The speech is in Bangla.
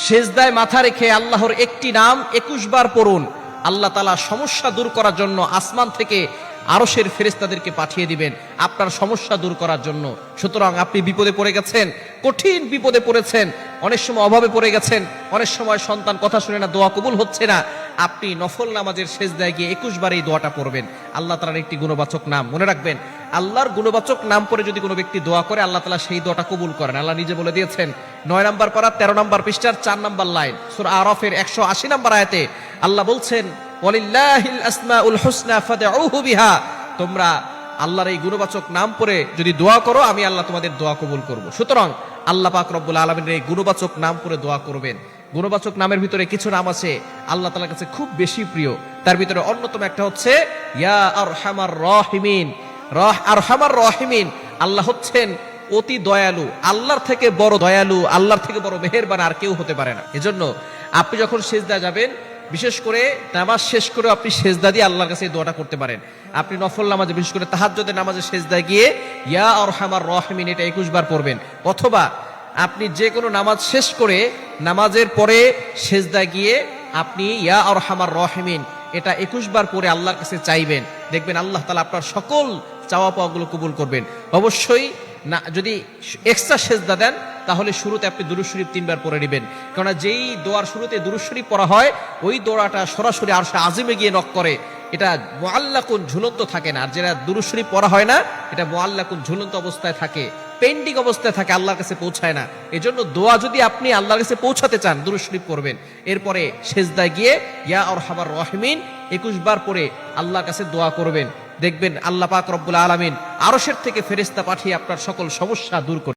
সেজদায় মাথা রেখে আল্লাহর একটি নাম 21 বার পড়ুন, আল্লাহ তাআলা সমস্যা দূর করার জন্য আসমান থেকে আরশের ফেরেশতাদেরকে পাঠিয়ে দিবেন আপনার সমস্যা দূর করার জন্য। সুতরাং আপনি বিপদে পড়ে গেছেন, কঠিন বিপদে পড়েছেন, অনেক সময় অভাবে পড়ে গেছেন, অনেক সময় সন্তান কথা শুনে না, দোয়া কবুল হচ্ছে না, আপনি নফল নামাজের সেজদায় গিয়ে 21 বার এই দোয়াটা পড়বেন। আল্লাহ তাআলার একটি গুণবাচক নাম, মনে রাখবেন, আল্লাহর গুণবাচক নাম পড়ে যদি কোনো ব্যক্তি দোয়া করে আল্লাহ তাআলা সেই দোয়াটা কবুল করেন। আল্লাহ নিজে বলে দিয়েছেন 9 নম্বর পারা 13 নম্বর পৃষ্ঠার 4 নম্বর লাইন সূরা আরাফের 180 নম্বর আয়াতে আল্লাহ বলছেন, ওয়ালিল্লাহিল আসমাউল হুসনা ফাদউহু বিহা, তোমরা আল্লাহর এই গুণবাচক নাম পড়ে যদি দোয়া করো আমি আল্লাহ তোমাদের দোয়া কবুল করব। সুতরাং আল্লাহ পাক রব্বুল আলামিনের এই গুণবাচক নাম পড়ে দোয়া করবেন। গুণবাচক নামের ভিতরে কিছু নাম আছে আল্লাহ তাআলার কাছে খুব বেশি প্রিয়, তার ভিতরে অন্যতম একটা হচ্ছে ইয়া আরহামার রাহিমিন। আরহামার রাহিমিন, আল্লাহ হচ্ছেন অতি দয়ালু, আল্লাহর থেকে বড় দয়ালু, আল্লাহর থেকে বড় মেহেরবান আর কেউ হতে পারে না। এজন্য আপনি যখন সিজদা যাবেন, বিশেষ করে নামাজ শেষ করে আপনি সেজদা দিয়ে আল্লাহর কাছে এই দোয়াটা করতে পারেন। আপনি নফল নামাজে, বিশেষ করে তাহাজ্জুদের নামাজে সেজদা গিয়ে ইয়া আরহামার রাহিমিন এটা 21 বার পড়বেন, অথবা আপনি যে কোনো নামাজ শেষ করে নামাজের পরে সেজদা গিয়ে আপনি ইয়া আরহামার রাহিমিন এটা 21 বার পরে আল্লাহর কাছে চাইবেন। দেখবেন আল্লাহ তাআলা আপনার সকল চাওয়া পাওয়াগুলো কবুল করবেন। অবশ্যই না, যদি এক্সট্রা সেজদা দেন তাহলে শুরুতে আপনি দুরূদ শরীফ 3 বার পড়ে নেবেন, কারণ যেই দোয়ার শুরুতে দুরূদ শরীফ পড়া হয় ওই দোয়াটা সরাসরি আরশে আজিমে গিয়ে নক করে, এটা মুআল্লাকুন ঝুলন্ত থাকে না। আর যেটা দুরূদ শরীফ পড়া হয় না এটা মুআল্লাকুন ঝুলন্ত অবস্থায় থাকে, পেন্ডিং অবস্থায় থাকে, আল্লাহর কাছে পৌঁছায় না। এজন্য দোয়া যদি আপনি আল্লাহর কাছে পৌঁছাতে চান দুরূদ শরীফ পড়বেন, এরপরে সেজদায় গিয়ে ইয়া আরহামার রাহিমিন 21 বার পড়ে আল্লাহর কাছে দোয়া করবেন। দেখবেন আল্লাহ পাক রব্বুল আলামিন আরশের থেকে ফেরেশতা পাঠিয়ে আপনার সকল সমস্যা দূর করবেন।